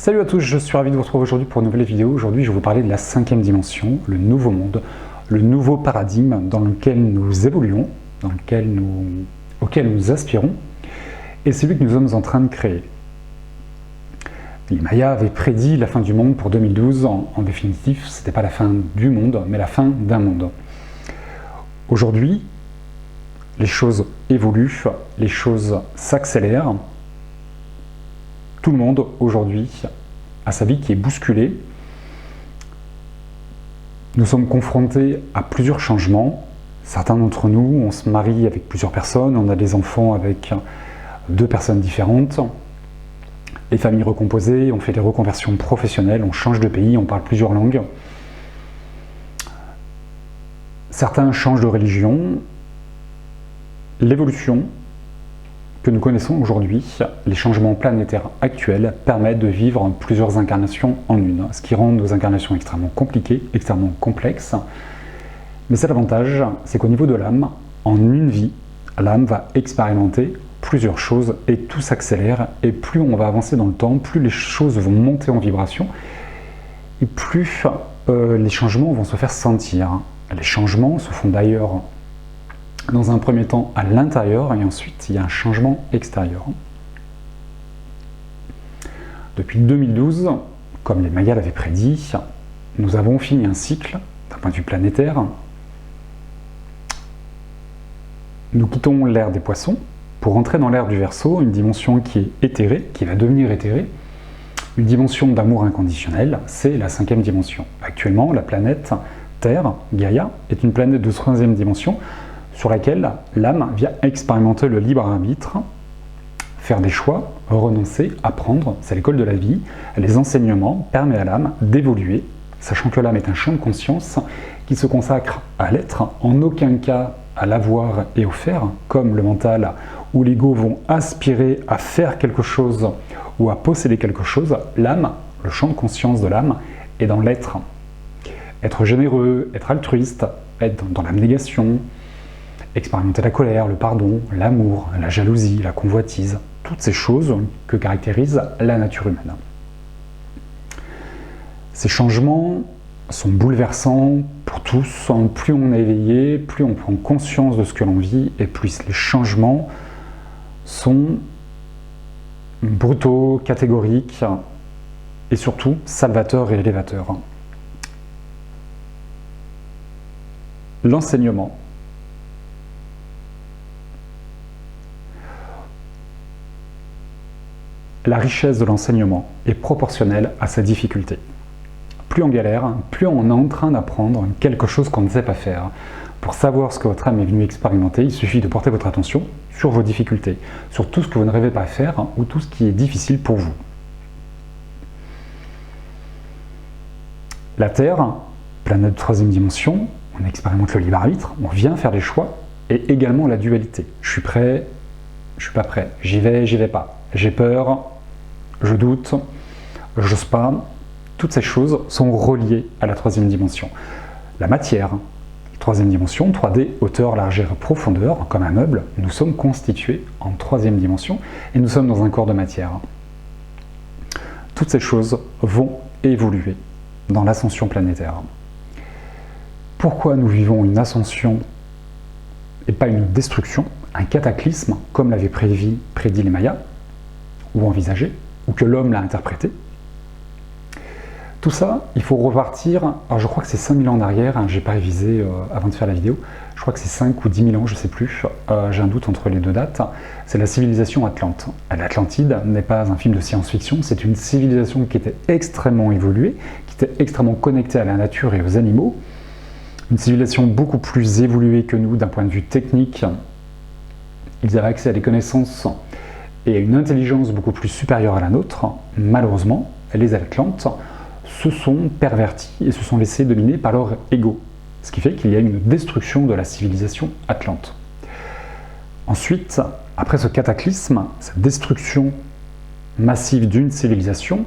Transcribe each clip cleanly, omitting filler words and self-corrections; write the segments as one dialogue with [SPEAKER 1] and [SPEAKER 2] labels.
[SPEAKER 1] Salut à tous, je suis ravi de vous retrouver aujourd'hui pour une nouvelle vidéo. Aujourd'hui, je vais vous parler de la cinquième dimension, le nouveau monde, le nouveau paradigme dans lequel nous évoluons, auquel nous aspirons, et celui que nous sommes en train de créer. Les Mayas avaient prédit la fin du monde pour 2012. En définitive, ce n'était pas la fin du monde, mais la fin d'un monde. Aujourd'hui, les choses évoluent, les choses s'accélèrent. Tout le monde, aujourd'hui, a sa vie qui est bousculée. Nous sommes confrontés à plusieurs changements. Certains d'entre nous, on se marie avec plusieurs personnes, on a des enfants avec 2 personnes différentes. Les familles recomposées, on fait des reconversions professionnelles, on change de pays, on parle plusieurs langues. Certains changent de religion. L'évolution que nous connaissons aujourd'hui, les changements planétaires actuels, permettent de vivre plusieurs incarnations en une, ce qui rend nos incarnations extrêmement compliquées, extrêmement complexes. Mais c'est l'avantage, c'est qu'au niveau de l'âme, en une vie, l'âme va expérimenter plusieurs choses et tout s'accélère, et plus on va avancer dans le temps, plus les choses vont monter en vibration, et plus les changements vont se faire sentir. Les changements se font d'ailleurs dans un premier temps à l'intérieur, et ensuite il y a un changement extérieur. Depuis 2012, comme les Mayas l'avaient prédit, nous avons fini un cycle d'un point de vue planétaire. Nous quittons l'ère des poissons pour entrer dans l'ère du Verseau, une dimension qui est éthérée, qui va devenir éthérée, une dimension d'amour inconditionnel, c'est la 5e dimension. Actuellement, la planète Terre, Gaïa, est une planète de 3e dimension, sur laquelle l'âme vient expérimenter le libre arbitre, faire des choix, renoncer, apprendre, c'est l'école de la vie. Les enseignements permettent à l'âme d'évoluer, sachant que l'âme est un champ de conscience qui se consacre à l'être, en aucun cas à l'avoir et au faire, comme le mental ou l'ego vont aspirer à faire quelque chose ou à posséder quelque chose. L'âme, le champ de conscience de l'âme, est dans l'être. Être généreux, être altruiste, être dans l'abnégation, expérimenter la colère, le pardon, l'amour, la jalousie, la convoitise, toutes ces choses que caractérise la nature humaine. Ces changements sont bouleversants pour tous. Plus on est éveillé, plus on prend conscience de ce que l'on vit, et plus les changements sont brutaux, catégoriques, et surtout salvateurs et élévateurs. L'enseignement. La richesse de l'enseignement est proportionnelle à sa difficulté. Plus on galère, plus on est en train d'apprendre quelque chose qu'on ne sait pas faire. Pour savoir ce que votre âme est venue expérimenter, il suffit de porter votre attention sur vos difficultés, sur tout ce que vous ne rêvez pas faire ou tout ce qui est difficile pour vous. La Terre, planète de 3e dimension, on expérimente le libre arbitre, on vient faire des choix, et également la dualité. Je suis prêt, je suis pas prêt, j'y vais pas, j'ai peur, je doute, j'ose pas. Toutes ces choses sont reliées à la 3e dimension. La matière, 3e dimension, 3D, hauteur, largeur, profondeur, comme un meuble, nous sommes constitués en 3e dimension et nous sommes dans un corps de matière. Toutes ces choses vont évoluer dans l'ascension planétaire. Pourquoi nous vivons une ascension et pas une destruction, un cataclysme, comme l'avaient prédit les Mayas, ou envisagé, ou que l'homme l'a interprété? Tout ça, il faut repartir, alors je crois que c'est 5000 ans en arrière, je n'ai pas révisé avant de faire la vidéo, je crois que c'est 5 ou 10 000 ans, je ne sais plus, j'ai un doute entre les deux dates, c'est la civilisation Atlante. L'Atlantide n'est pas un film de science-fiction, c'est une civilisation qui était extrêmement évoluée, qui était extrêmement connectée à la nature et aux animaux, une civilisation beaucoup plus évoluée que nous d'un point de vue technique. Ils avaient accès à des connaissances et à une intelligence beaucoup plus supérieure à la nôtre. Malheureusement, les Atlantes se sont pervertis et se sont laissés dominer par leur ego, ce qui fait qu'il y a une destruction de la civilisation atlante. Ensuite, après ce cataclysme, cette destruction massive d'une civilisation,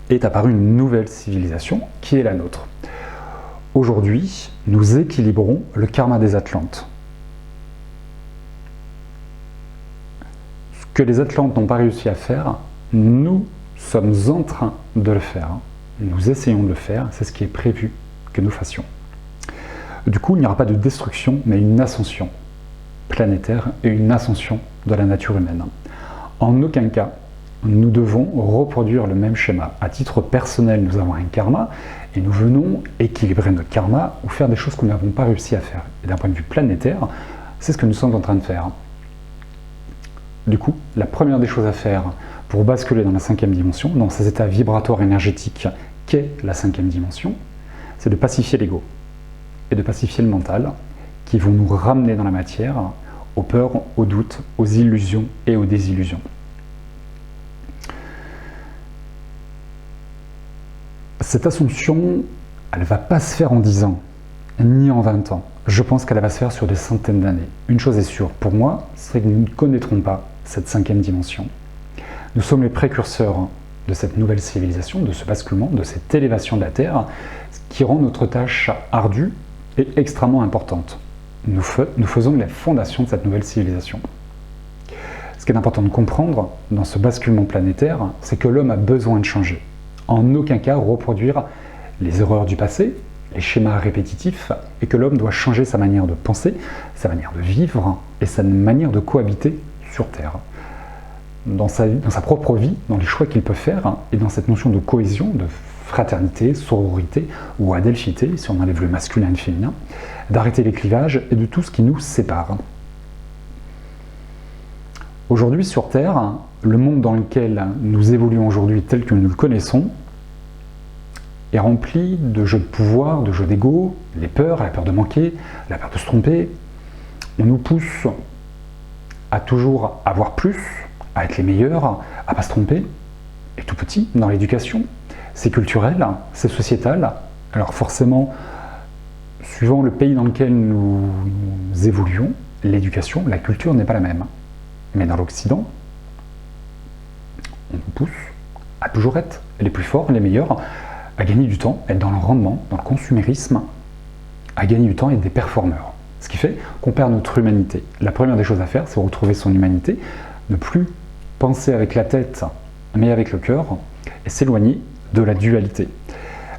[SPEAKER 1] est apparue une nouvelle civilisation qui est la nôtre. Aujourd'hui, nous équilibrons le karma des Atlantes. Ce que les Atlantes n'ont pas réussi à faire, nous sommes en train de le faire. Nous essayons de le faire, c'est ce qui est prévu que nous fassions. Du coup, il n'y aura pas de destruction, mais une ascension planétaire et une ascension de la nature humaine. En aucun cas, nous devons reproduire le même schéma. À titre personnel, nous avons un karma et nous venons équilibrer notre karma ou faire des choses que nous n'avons pas réussi à faire. Et d'un point de vue planétaire, c'est ce que nous sommes en train de faire. Du coup, la première des choses à faire pour basculer dans la 5e dimension, dans ces états vibratoires énergétiques qu'est la 5e dimension, c'est de pacifier l'ego et de pacifier le mental qui vont nous ramener dans la matière, aux peurs, aux doutes, aux illusions et aux désillusions. Cette ascension, elle ne va pas se faire en 10 ans, ni en 20 ans. Je pense qu'elle va se faire sur des centaines d'années. Une chose est sûre, pour moi, c'est que nous ne connaîtrons pas cette 5e dimension. Nous sommes les précurseurs de cette nouvelle civilisation, de ce basculement, de cette élévation de la Terre, ce qui rend notre tâche ardue et extrêmement importante. Nous faisons les fondations de cette nouvelle civilisation. Ce qui est important de comprendre dans ce basculement planétaire, c'est que l'homme a besoin de changer. En aucun cas reproduire les erreurs du passé, les schémas répétitifs, et que l'homme doit changer sa manière de penser, sa manière de vivre et sa manière de cohabiter sur Terre. Dans sa propre vie, dans les choix qu'il peut faire, et dans cette notion de cohésion, de fraternité, sororité ou adelphité, si on enlève le masculin et le féminin, d'arrêter les clivages et de tout ce qui nous sépare. Aujourd'hui sur Terre, le monde dans lequel nous évoluons aujourd'hui tel que nous le connaissons est rempli de jeux de pouvoir, de jeux d'ego, les peurs, la peur de manquer, la peur de se tromper. On nous pousse à toujours avoir plus, à être les meilleurs, à ne pas se tromper. Et tout petit, dans l'éducation, c'est culturel, c'est sociétal. Alors forcément, suivant le pays dans lequel nous évoluons, l'éducation, la culture n'est pas la même. Mais dans l'Occident, on nous pousse à toujours être les plus forts, les meilleurs, à gagner du temps, être dans le rendement, dans le consumérisme, à gagner du temps et être des performeurs. Ce qui fait qu'on perd notre humanité. La première des choses à faire, c'est retrouver son humanité, ne plus penser avec la tête, mais avec le cœur, et s'éloigner de la dualité.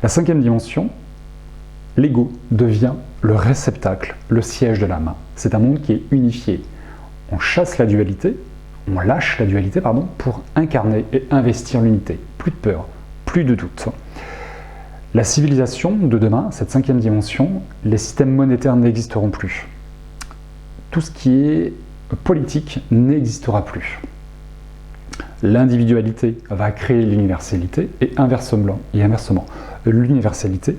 [SPEAKER 1] La 5e dimension, l'ego devient le réceptacle, le siège de l'âme. C'est un monde qui est unifié. On chasse la dualité, on lâche la dualité, pour incarner et investir l'unité. Plus de peur, plus de doute. La civilisation de demain, cette 5e dimension, les systèmes monétaires n'existeront plus. Tout ce qui est politique n'existera plus. L'individualité va créer l'universalité et inversement, l'universalité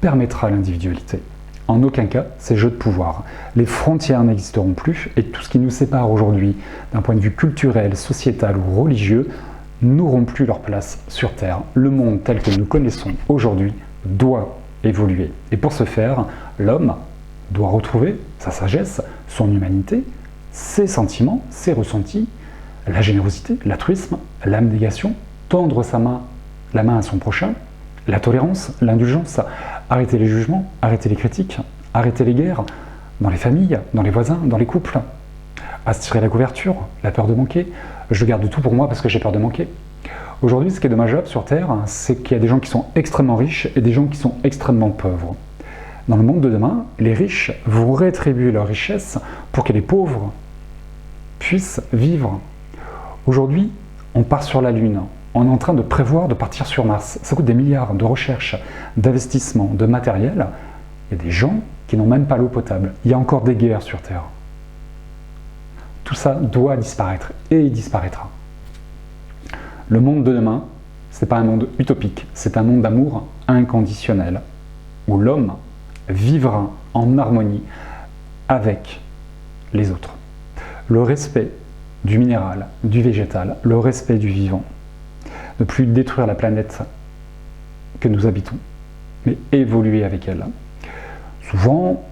[SPEAKER 1] permettra l'individualité. En aucun cas, ces jeux de pouvoir. Les frontières n'existeront plus et tout ce qui nous sépare aujourd'hui d'un point de vue culturel, sociétal ou religieux n'auront plus leur place sur Terre. Le monde tel que nous connaissons aujourd'hui doit évoluer. Et pour ce faire, l'homme doit retrouver sa sagesse, son humanité, ses sentiments, ses ressentis, la générosité, l'altruisme, l'abnégation, tendre la main à son prochain, la tolérance, l'indulgence, arrêter les jugements, arrêter les critiques, arrêter les guerres, dans les familles, dans les voisins, dans les couples, aspirer la couverture, la peur de manquer, je garde tout pour moi parce que j'ai peur de manquer. Aujourd'hui, ce qui est dommageable sur Terre, c'est qu'il y a des gens qui sont extrêmement riches et des gens qui sont extrêmement pauvres. Dans le monde de demain, les riches vont rétribuer leur richesse pour que les pauvres puissent vivre. Aujourd'hui, on part sur la Lune. On est en train de prévoir de partir sur Mars. Ça coûte des milliards de recherche, d'investissement, de matériel. Il y a des gens qui n'ont même pas l'eau potable. Il y a encore des guerres sur Terre. Tout ça doit disparaître et il disparaîtra. Le monde de demain, ce n'est pas un monde utopique, c'est un monde d'amour inconditionnel où l'homme vivra en harmonie avec les autres. Le respect du minéral, du végétal, le respect du vivant. Ne plus détruire la planète que nous habitons, mais évoluer avec elle. Souvent,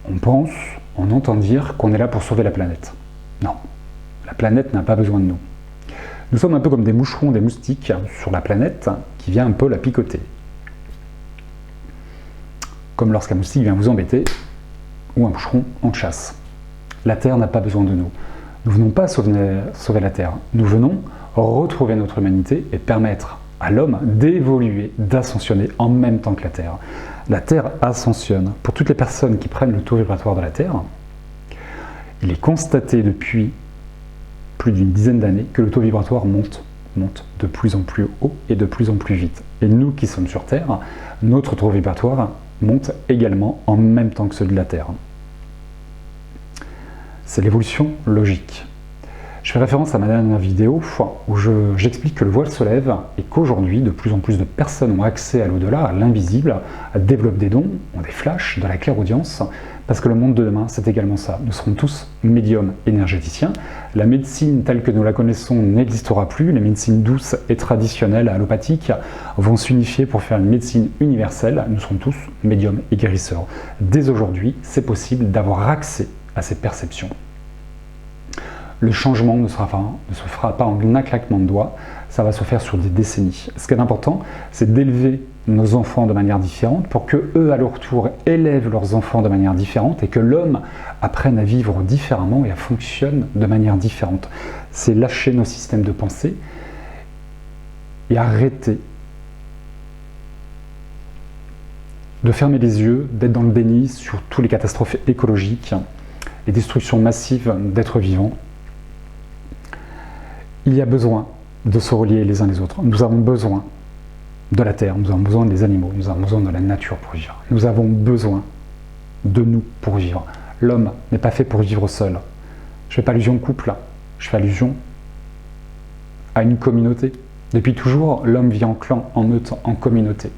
[SPEAKER 1] on entend dire qu'on est là pour sauver la planète. Non, la planète n'a pas besoin de nous. Nous sommes un peu comme des moucherons, des moustiques sur la planète qui vient un peu la picoter. Comme lorsqu'un moustique vient vous embêter, ou un moucheron en chasse. La Terre n'a pas besoin de nous. Nous ne venons pas sauver la Terre, nous venons retrouver notre humanité et permettre à l'homme d'évoluer, d'ascensionner en même temps que la Terre. La Terre ascensionne. Pour toutes les personnes qui prennent le taux vibratoire de la Terre, il est constaté depuis plus d'une dizaine d'années que le taux vibratoire monte de plus en plus haut et de plus en plus vite. Et nous qui sommes sur Terre, notre taux vibratoire monte également en même temps que celui de la Terre. C'est l'évolution logique. Je fais référence à ma dernière vidéo où j'explique que le voile se lève et qu'aujourd'hui, de plus en plus de personnes ont accès à l'au-delà, à l'invisible, développent des dons, ont des flashs, de la clairaudience, parce que le monde de demain, c'est également ça. Nous serons tous médiums énergéticiens. La médecine telle que nous la connaissons n'existera plus. Les médecines douces et traditionnelles, allopathiques, vont s'unifier pour faire une médecine universelle. Nous serons tous médiums et guérisseurs. Dès aujourd'hui, c'est possible d'avoir accès à ces perceptions. Le changement ne se fera pas en un claquement de doigts, ça va se faire sur des décennies. Ce qui est important, c'est d'élever nos enfants de manière différente pour que eux, à leur tour, élèvent leurs enfants de manière différente et que l'homme apprenne à vivre différemment et à fonctionner de manière différente. C'est lâcher nos systèmes de pensée et arrêter de fermer les yeux, d'être dans le déni sur toutes les catastrophes écologiques, les destructions massives d'êtres vivants. Il y a besoin de se relier les uns les autres. Nous avons besoin de la terre, nous avons besoin des animaux, nous avons besoin de la nature pour vivre. Nous avons besoin de nous pour vivre. L'homme n'est pas fait pour vivre seul. Je ne fais pas allusion au couple, je fais allusion à une communauté. Depuis toujours, l'homme vit en clan, en meute, en communauté.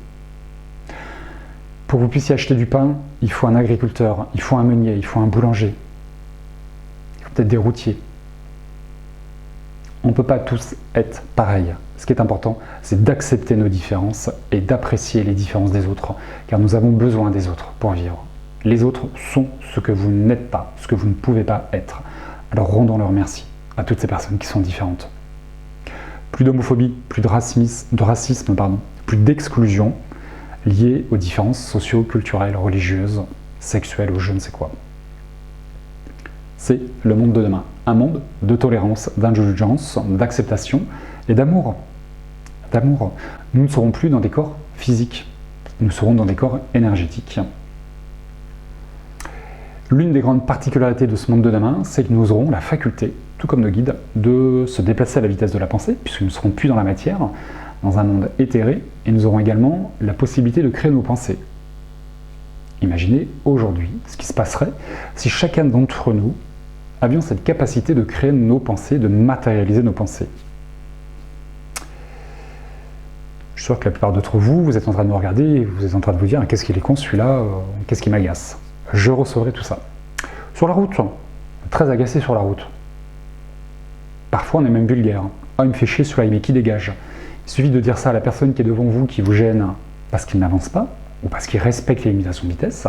[SPEAKER 1] Pour que vous puissiez acheter du pain, il faut un agriculteur, il faut un meunier, il faut un boulanger, il faut peut-être des routiers. On ne peut pas tous être pareils. Ce qui est important, c'est d'accepter nos différences et d'apprécier les différences des autres, car nous avons besoin des autres pour vivre. Les autres sont ce que vous n'êtes pas, ce que vous ne pouvez pas être. Alors rendons-leur merci à toutes ces personnes qui sont différentes. Plus d'homophobie, plus de racisme, plus d'exclusion liée aux différences socio-culturelles, religieuses, sexuelles ou je ne sais quoi. C'est le monde de demain. Un monde de tolérance, d'indulgence, d'acceptation et d'amour. Nous ne serons plus dans des corps physiques, nous serons dans des corps énergétiques. L'une des grandes particularités de ce monde de demain, c'est que nous aurons la faculté, tout comme nos guides, de se déplacer à la vitesse de la pensée, puisque nous ne serons plus dans la matière, dans un monde éthéré, et nous aurons également la possibilité de créer nos pensées. Imaginez aujourd'hui ce qui se passerait si chacun d'entre nous avions cette capacité de créer nos pensées, de matérialiser nos pensées. Je suis sûr que la plupart d'entre vous, vous êtes en train de me regarder et vous êtes en train de vous dire « qu'est-ce qu'il est con celui-là, qu'est-ce qui m'agace ?» Je recevrai tout ça. Sur la route, très agacé sur la route. Parfois on est même vulgaire. « Ah, il me fait chier celui-là, mais qui dégage ?» Il suffit de dire ça à la personne qui est devant vous, qui vous gêne parce qu'il n'avance pas, ou parce qu'il respecte les limitations de vitesse.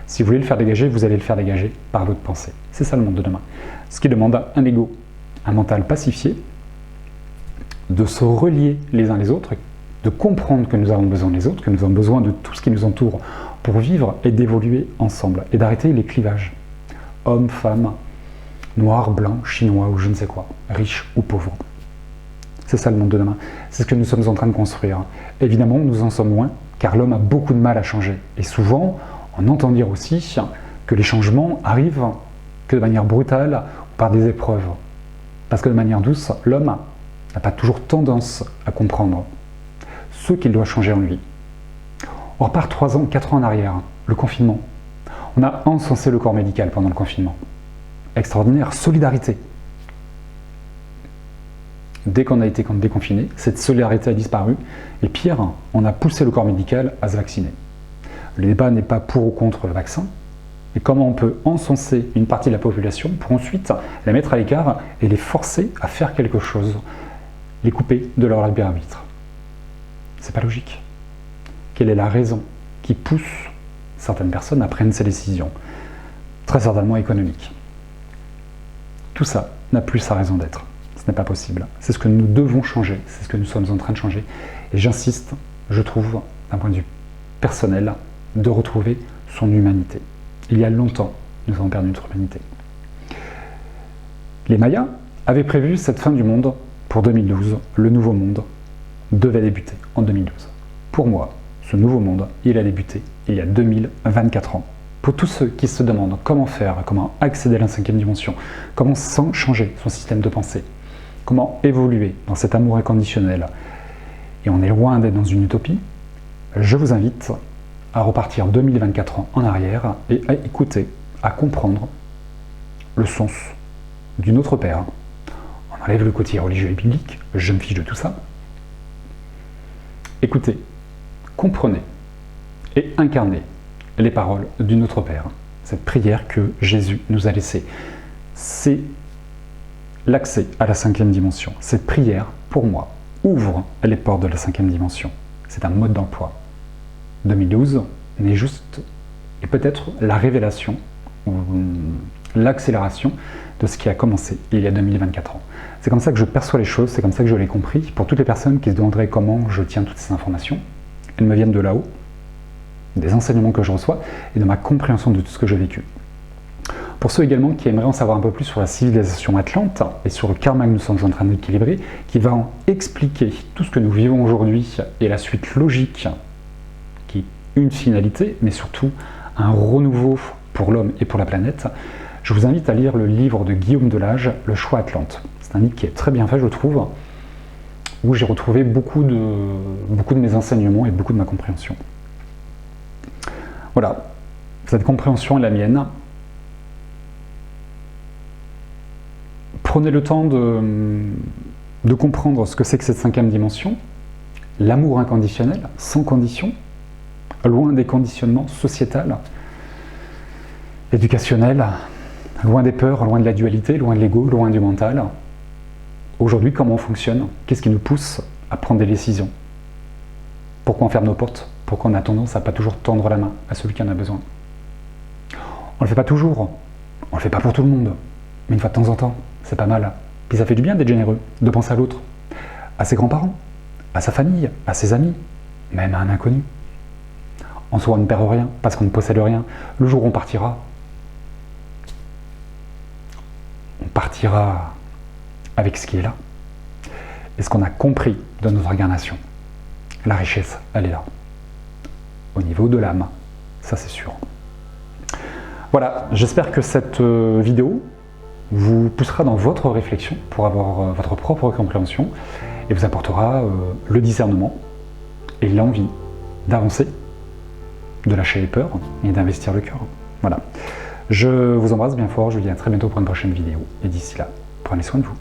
[SPEAKER 1] Si vous voulez le faire dégager, vous allez le faire dégager par votre pensée. C'est ça le monde de demain. Ce qui demande un ego, un mental pacifié, de se relier les uns les autres, de comprendre que nous avons besoin des autres, que nous avons besoin de tout ce qui nous entoure pour vivre et d'évoluer ensemble, et d'arrêter les clivages. Hommes, femmes, noirs, blancs, chinois ou je ne sais quoi, riches ou pauvres. C'est ça le monde de demain. C'est ce que nous sommes en train de construire. Évidemment, nous en sommes loin, car l'homme a beaucoup de mal à changer. Et souvent, on entend dire aussi que les changements arrivent que de manière brutale ou par des épreuves. Parce que de manière douce, l'homme n'a pas toujours tendance à comprendre ce qu'il doit changer en lui. On repart 3 ans, 4 ans en arrière, le confinement. On a encensé le corps médical pendant le confinement. Extraordinaire, solidarité. Dès qu'on a été déconfiné, cette solidarité a disparu. Et pire, on a poussé le corps médical à se vacciner. Le débat n'est pas pour ou contre le vaccin, mais comment on peut encenser une partie de la population pour ensuite la mettre à l'écart et les forcer à faire quelque chose, les couper de leur libre arbitre. C'est pas logique. Quelle est la raison qui pousse certaines personnes à prendre ces décisions? Très certainement économiques. Tout ça n'a plus sa raison d'être. Ce n'est pas possible. C'est ce que nous devons changer, c'est ce que nous sommes en train de changer. Et j'insiste, je trouve, d'un point de vue personnel, de retrouver son humanité. Il y a longtemps, nous avons perdu notre humanité. Les Mayas avaient prévu cette fin du monde pour 2012, le nouveau monde devait débuter en 2012. Pour moi, ce nouveau monde, il a débuté il y a 2024 ans. Pour tous ceux qui se demandent comment faire, comment accéder à la 5e dimension, comment changer son système de pensée, comment évoluer dans cet amour inconditionnel, et on est loin d'être dans une utopie, je vous invite à repartir 2024 ans en arrière et à écouter, à comprendre le sens du Notre Père. On enlève le côté religieux et biblique, je me fiche de tout ça. Écoutez, comprenez et incarnez les paroles du Notre Père, cette prière que Jésus nous a laissée. C'est l'accès à la 5e dimension. Cette prière, pour moi, ouvre les portes de la 5e dimension. C'est un mode d'emploi. 2012 n'est juste, et peut-être la révélation, ou l'accélération de ce qui a commencé il y a 2024 ans. C'est comme ça que je perçois les choses, c'est comme ça que je l'ai compris. Pour toutes les personnes qui se demanderaient comment je tiens toutes ces informations, elles me viennent de là-haut, des enseignements que je reçois et de ma compréhension de tout ce que j'ai vécu. Pour ceux également qui aimeraient en savoir un peu plus sur la civilisation atlante et sur le karma que nous sommes en train d'équilibrer, qui va en expliquer tout ce que nous vivons aujourd'hui et la suite logique, qui est une finalité, mais surtout un renouveau pour l'homme et pour la planète, je vous invite à lire le livre de Guillaume Delage, Le choix Atlante. C'est un livre qui est très bien fait, je trouve, où j'ai retrouvé beaucoup de mes enseignements et beaucoup de ma compréhension. Voilà, cette compréhension est la mienne. Prenez le temps de comprendre ce que c'est que cette 5e dimension, l'amour inconditionnel, sans condition, loin des conditionnements sociétals, éducationnels, loin des peurs, loin de la dualité, loin de l'ego, loin du mental. Aujourd'hui, comment on fonctionne? Qu'est-ce qui nous pousse à prendre des décisions? Pourquoi on ferme nos portes? Pourquoi on a tendance à pas toujours tendre la main à celui qui en a besoin? On le fait pas toujours, on le fait pas pour tout le monde, mais une fois de temps en temps, c'est pas mal. Puis ça fait du bien d'être généreux, de penser à l'autre, à ses grands-parents, à sa famille, à ses amis, même à un inconnu. En soi, on ne perd rien, parce qu'on ne possède rien. Le jour où on partira avec ce qui est là, et ce qu'on a compris de notre incarnation. La richesse, elle est là. Au niveau de l'âme, ça c'est sûr. Voilà, j'espère que cette vidéo vous poussera dans votre réflexion pour avoir votre propre compréhension et vous apportera le discernement et l'envie d'avancer, de lâcher les peurs et d'investir le cœur. Voilà. Je vous embrasse bien fort, je vous dis à très bientôt pour une prochaine vidéo et d'ici là, prenez soin de vous.